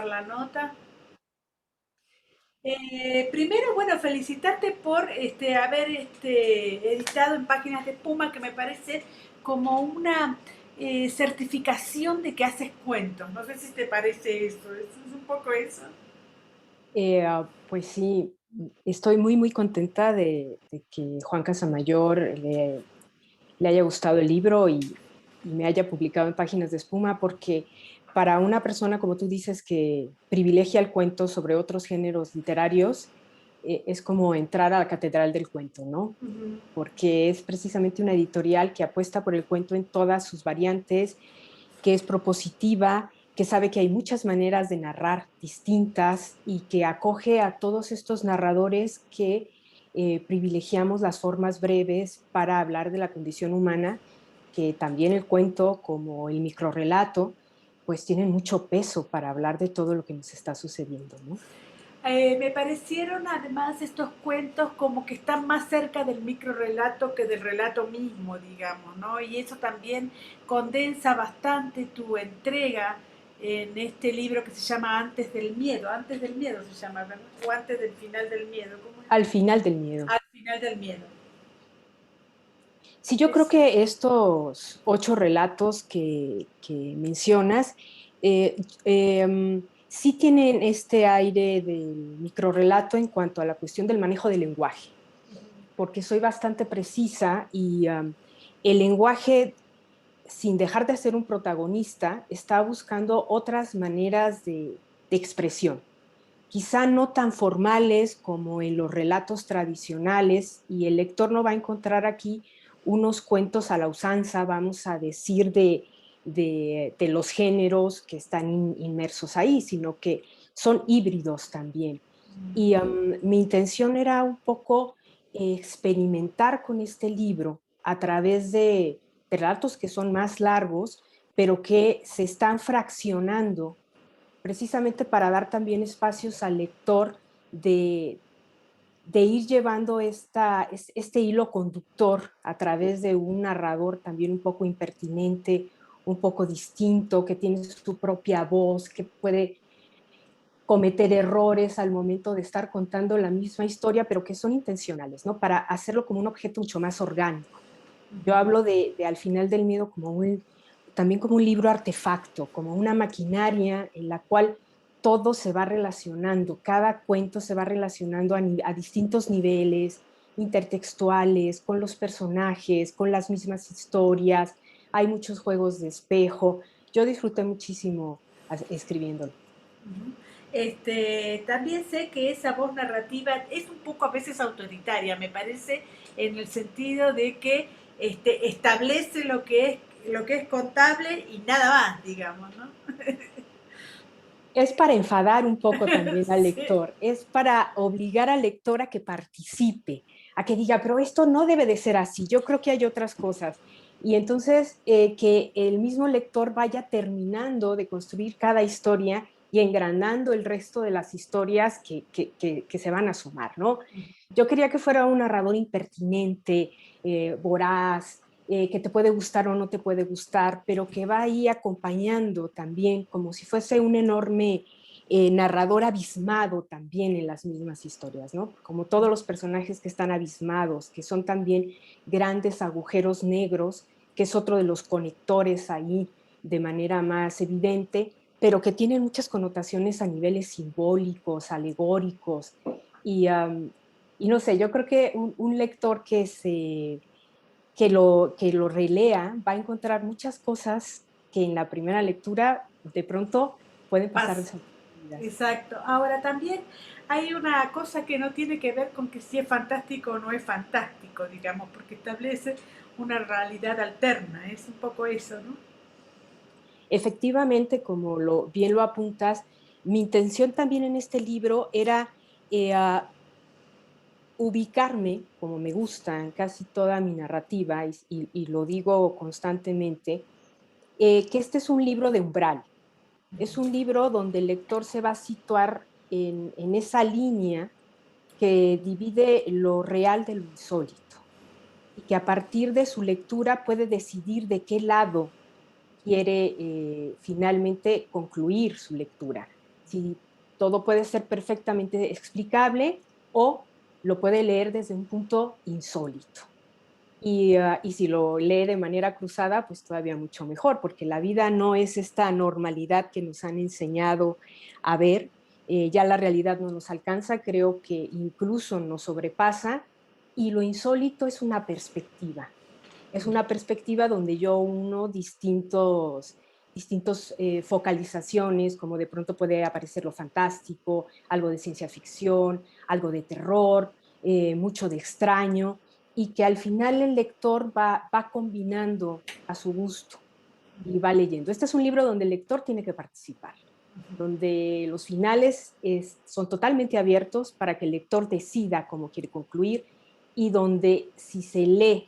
la nota. Primero, bueno, felicitarte por haber editado en Páginas de Espuma, que me parece como una certificación de que haces cuentos. No sé si te parece eso, es un poco eso. Pues sí, estoy muy, muy contenta de que Juan Casamayor le haya gustado el libro y me haya publicado en Páginas de Espuma, porque para una persona, como tú dices, que privilegia el cuento sobre otros géneros literarios, es como entrar a la catedral del cuento, ¿no? Ujú. Porque es precisamente una editorial que apuesta por el cuento en todas sus variantes, que es propositiva, que sabe que hay muchas maneras de narrar distintas y que acoge a todos estos narradores que privilegiamos las formas breves para hablar de la condición humana, que también el cuento como el microrrelato pues tienen mucho peso para hablar de todo lo que nos está sucediendo, ¿no? Me parecieron además estos cuentos como que están más cerca del microrelato que del relato mismo, digamos, ¿no? Y eso también condensa bastante tu entrega en este libro que se llama Antes del miedo se llama, ¿verdad? O antes del final del miedo, ¿cómo es? Al final del miedo. Al final del miedo. Sí, yo creo Es, que estos 8 relatos que mencionas sí tienen este aire del microrrelato en cuanto a la cuestión del manejo del lenguaje, porque soy bastante precisa y el lenguaje, sin dejar de ser un protagonista, está buscando otras maneras de expresión, quizá no tan formales como en los relatos tradicionales, y el lector no va a encontrar aquí unos cuentos a la usanza, vamos a decir, de los géneros que están inmersos ahí, sino que son híbridos también. Y mi intención era un poco experimentar con este libro a través de relatos que son más largos, pero que se están fraccionando precisamente para dar también espacios al lector de, de ir llevando este hilo conductor a través de un narrador también un poco impertinente, un poco distinto, que tiene su propia voz, que puede cometer errores al momento de estar contando la misma historia, pero que son intencionales, ¿no? Para hacerlo como un objeto mucho más orgánico. Yo hablo de Al final del miedo como también como un libro artefacto, como una maquinaria en la cual todo se va relacionando, cada cuento se va relacionando a distintos niveles intertextuales, con los personajes, con las mismas historias, hay muchos juegos de espejo. Yo disfruté muchísimo escribiéndolo. También sé que esa voz narrativa es un poco a veces autoritaria, me parece, en el sentido de que establece lo que es contable y nada más, digamos, ¿no? Es para enfadar un poco también al Sí. lector, es para obligar al lector a que participe, a que diga, pero esto no debe de ser así, yo creo que hay otras cosas. Y entonces que el mismo lector vaya terminando de construir cada historia y engranando el resto de las historias que se van a sumar, ¿no? Yo quería que fuera un narrador impertinente, voraz, que te puede gustar o no te puede gustar, pero que va ahí acompañando también, como si fuese un enorme narrador abismado también en las mismas historias, ¿no? Como todos los personajes que están abismados, que son también grandes agujeros negros, que es otro de los conectores ahí de manera más evidente, pero que tienen muchas connotaciones a niveles simbólicos, alegóricos, y, y no sé, yo creo que un lector que lo relea va a encontrar muchas cosas que en la primera lectura de pronto pueden pasar Pasa. desapercibidas. Exacto. Ahora también hay una cosa que no tiene que ver con que si es fantástico o no es fantástico, digamos, porque establece una realidad alterna, es un poco eso, ¿no? Efectivamente, como bien lo apuntas, mi intención también en este libro era ubicarme, como me gusta en casi toda mi narrativa, y lo digo constantemente, que este es un libro de umbral. Es un libro donde el lector se va a situar en esa línea que divide lo real de lo insólito y que a partir de su lectura puede decidir de qué lado quiere finalmente concluir su lectura. Si todo puede ser perfectamente explicable o lo puede leer desde un punto insólito. Y si lo lee de manera cruzada, pues todavía mucho mejor, porque la vida no es esta normalidad que nos han enseñado a ver, ya la realidad no nos alcanza, creo que incluso nos sobrepasa, y lo insólito es una perspectiva donde yo uno distintos focalizaciones, como de pronto puede aparecer lo fantástico, algo de ciencia ficción, algo de terror, mucho de extraño, y que al final el lector va combinando a su gusto y va leyendo. Este es un libro donde el lector tiene que participar, donde los finales son totalmente abiertos para que el lector decida cómo quiere concluir, y donde si se lee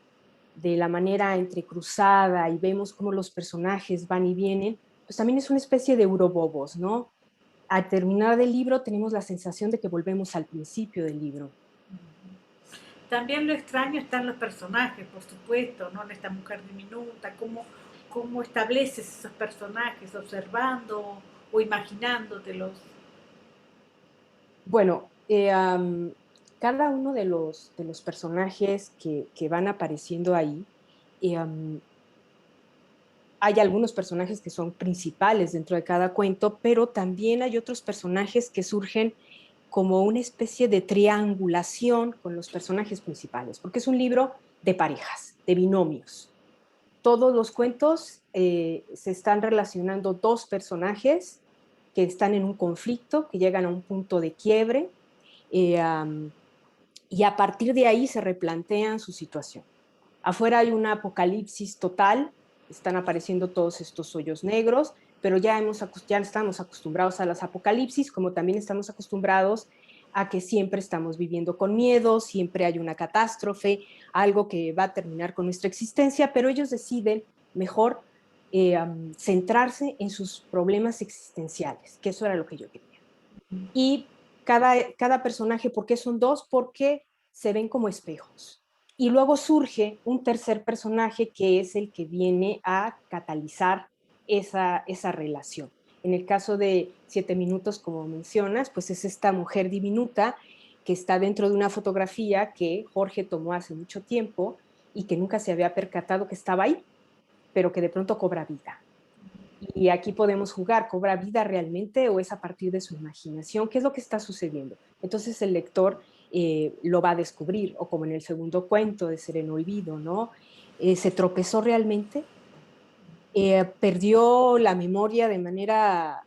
de la manera entrecruzada y vemos cómo los personajes van y vienen, pues también es una especie de eurobobos, ¿no? Al terminar el libro tenemos la sensación de que volvemos al principio del libro. También lo extraño están los personajes, por supuesto, ¿no? En esta mujer diminuta, cómo estableces esos personajes, observando o imaginándotelos. Bueno, cada uno de los personajes que van apareciendo ahí, hay algunos personajes que son principales dentro de cada cuento, pero también hay otros personajes que surgen como una especie de triangulación con los personajes principales, porque es un libro de parejas, de binomios. Todos los cuentos se están relacionando dos personajes que están en un conflicto, que llegan a un punto de quiebre, y a partir de ahí se replantean su situación. Afuera hay un apocalipsis total, están apareciendo todos estos hoyos negros, pero ya estamos acostumbrados a las apocalipsis, como también estamos acostumbrados a que siempre estamos viviendo con miedo, siempre hay una catástrofe, algo que va a terminar con nuestra existencia, pero ellos deciden mejor centrarse en sus problemas existenciales, que eso era lo que yo quería. Y cada personaje, ¿por qué son dos? Porque se ven como espejos. Y luego surge un tercer personaje que es el que viene a catalizar esa relación. En el caso de 7 minutos, como mencionas, pues es esta mujer diminuta que está dentro de una fotografía que Jorge tomó hace mucho tiempo y que nunca se había percatado que estaba ahí, pero que de pronto cobra vida. Y aquí podemos jugar, ¿cobra vida realmente o es a partir de su imaginación? ¿Qué es lo que está sucediendo? Entonces el lector lo va a descubrir, o como en el segundo cuento de Sereno Olvido, ¿no? ¿Se tropezó realmente? ¿Perdió la memoria de manera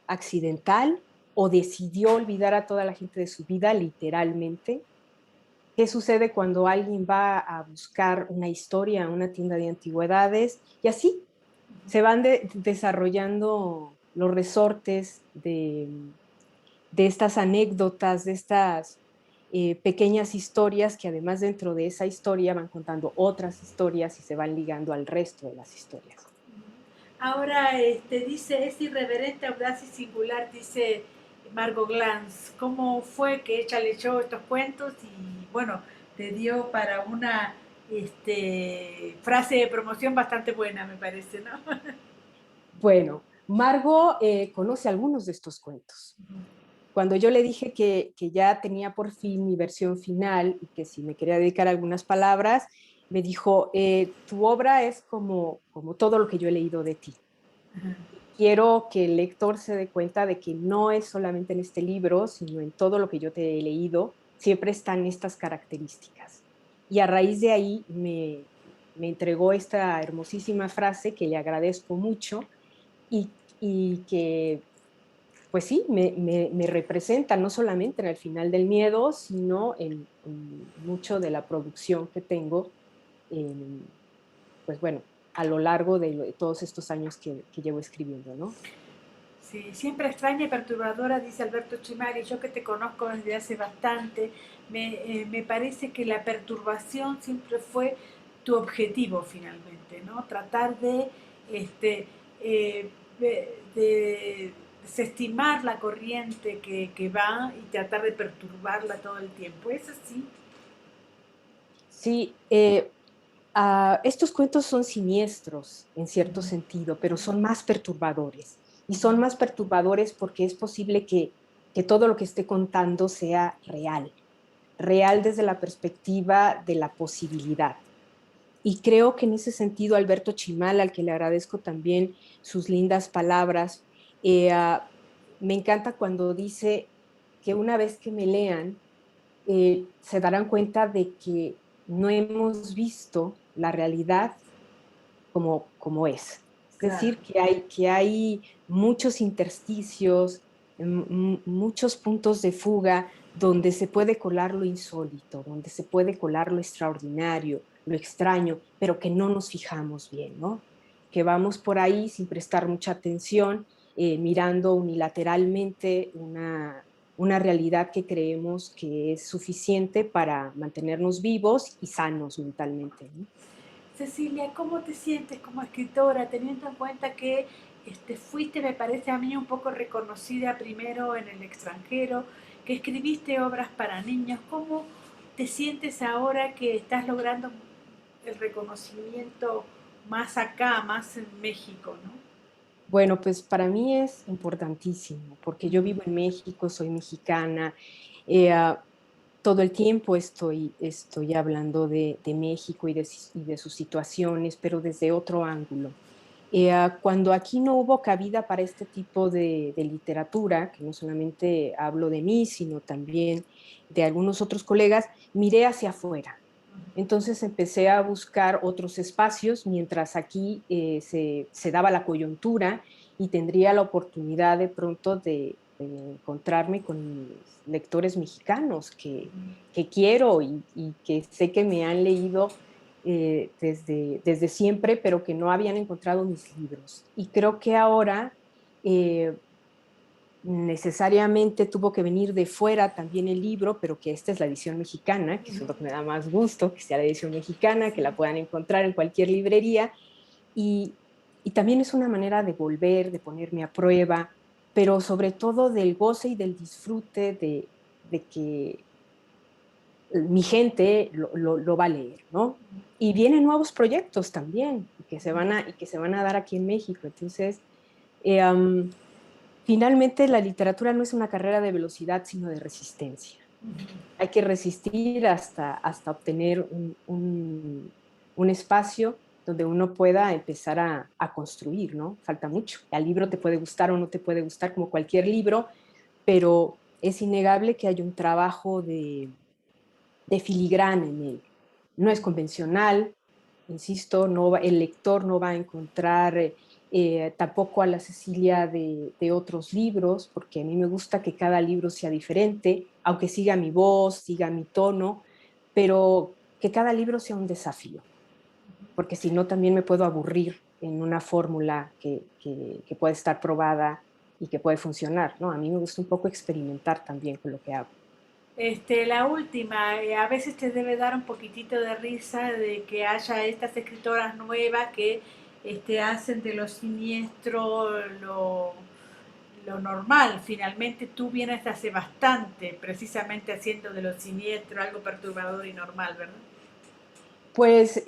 accidental o decidió olvidar a toda la gente de su vida literalmente? ¿Qué sucede cuando alguien va a buscar una historia a una tienda de antigüedades? Y así se van desarrollando los resortes de estas anécdotas, de estas pequeñas historias que además dentro de esa historia van contando otras historias y se van ligando al resto de las historias. Ahora, dice, es irreverente, audaz y singular, dice Margot Glantz. ¿Cómo fue que ella leyó estos cuentos y, bueno, te dio para una frase de promoción bastante buena, me parece, ¿no? Bueno, Margot conoce algunos de estos cuentos. Cuando yo le dije que ya tenía por fin mi versión final y que si me quería dedicar algunas palabras, me dijo, tu obra es como todo lo que yo he leído de ti. Quiero que el lector se dé cuenta de que no es solamente en este libro, sino en todo lo que yo te he leído, siempre están estas características. Y a raíz de ahí me entregó esta hermosísima frase que le agradezco mucho y que pues sí, me representa no solamente en el final del miedo, sino en mucho de la producción que tengo, en, pues bueno, a lo largo de todos estos años que llevo escribiendo, ¿no? Sí, siempre extraña y perturbadora, dice Alberto Chimari. Yo que te conozco desde hace bastante, me parece que la perturbación siempre fue tu objetivo finalmente, ¿no? Tratar de, este, de desestimar la corriente que va y tratar de perturbarla todo el tiempo. ¿Es así? Sí, estos cuentos son siniestros en cierto sentido, pero son más perturbadores. Y son más perturbadores porque es posible que todo lo que esté contando sea real, real desde la perspectiva de la posibilidad. Y creo que en ese sentido Alberto Chimal, al que le agradezco también sus lindas palabras, me encanta cuando dice que una vez que me lean, se darán cuenta de que no hemos visto la realidad como es. Es Claro. decir, que hay muchos intersticios, muchos puntos de fuga donde se puede colar lo insólito, donde se puede colar lo extraordinario, lo extraño, pero que no nos fijamos bien, ¿no? Que vamos por ahí sin prestar mucha atención, mirando unilateralmente una realidad que creemos que es suficiente para mantenernos vivos y sanos mentalmente, ¿no? Cecilia, ¿cómo te sientes como escritora, teniendo en cuenta que fuiste, me parece a mí, un poco reconocida primero en el extranjero, que escribiste obras para niños? ¿Cómo te sientes ahora que estás logrando el reconocimiento más acá, más en México, ¿no? Bueno, pues para mí es importantísimo, porque yo vivo en México, soy mexicana, eh, ah, todo el tiempo estoy hablando de México y de sus situaciones, pero desde otro ángulo. Cuando aquí no hubo cabida para este tipo de literatura, que no solamente hablo de mí, sino también de algunos otros colegas, miré hacia afuera. Entonces empecé a buscar otros espacios mientras aquí se daba la coyuntura y tendría la oportunidad de pronto de encontrarme con mis lectores mexicanos que quiero y que sé que me han leído desde siempre, pero que no habían encontrado mis libros. Y creo que ahora eh, necesariamente tuvo que venir de fuera también el libro, pero que esta es la edición mexicana, que eso es lo que me da más gusto, que sea la edición mexicana, que la puedan encontrar en cualquier librería. Y, y también es una manera de volver, de ponerme a prueba, pero sobre todo del goce y del disfrute de que mi gente lo va a leer, ¿no? Y vienen nuevos proyectos también, y que se van a dar aquí en México. Entonces, eh, um, finalmente, la literatura no es una carrera de velocidad, sino de resistencia. Hay que resistir hasta obtener un espacio donde uno pueda empezar a construir, ¿no? Falta mucho. El libro te puede gustar o no te puede gustar, como cualquier libro, pero es innegable que hay un trabajo de filigrana en él. No es convencional, insisto, el lector no va a encontrar tampoco a la Cecilia de otros libros, porque a mí me gusta que cada libro sea diferente, aunque siga mi voz, siga mi tono, pero que cada libro sea un desafío, porque si no también me puedo aburrir en una fórmula que puede estar probada y que puede funcionar, ¿no? A mí me gusta un poco experimentar también con lo que hago. La última, a veces te debe dar un poquitito de risa de que haya estas escritoras nuevas que hacen de lo siniestro lo normal. Finalmente tú vienes hace bastante, precisamente haciendo de lo siniestro algo perturbador y normal, ¿verdad? Pues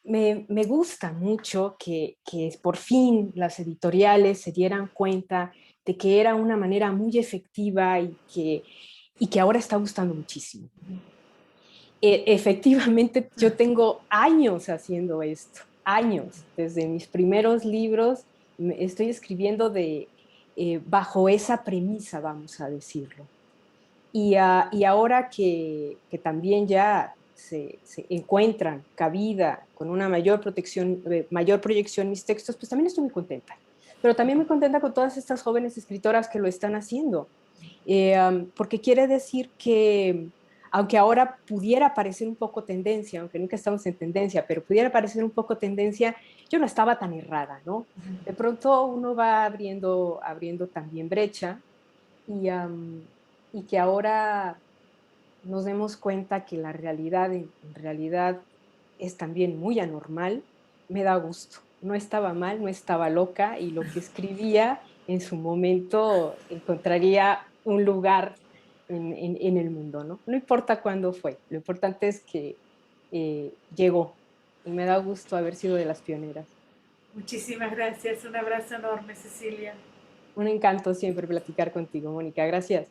me gusta mucho que por fin las editoriales se dieran cuenta de que era una manera muy efectiva y que ahora está gustando muchísimo. Efectivamente, yo tengo años haciendo esto, años, desde mis primeros libros, estoy escribiendo bajo esa premisa, vamos a decirlo. Y ahora que también ya se encuentran cabida con una mayor protección, mayor proyección mis textos, pues también estoy muy contenta. Pero también muy contenta con todas estas jóvenes escritoras que lo están haciendo, porque quiere decir que, aunque ahora pudiera parecer un poco tendencia, aunque nunca estamos en tendencia, pero pudiera parecer un poco tendencia, yo no estaba tan errada, ¿no? De pronto uno va abriendo también brecha y que ahora nos demos cuenta que la realidad en realidad es también muy anormal, me da gusto. No estaba mal, no estaba loca y lo que escribía en su momento encontraría un lugar en el mundo, ¿no? No importa cuándo fue, lo importante es que llegó y me da gusto haber sido de las pioneras. Muchísimas gracias. Un abrazo enorme, Cecilia. Un encanto siempre platicar contigo, Mónica. Gracias.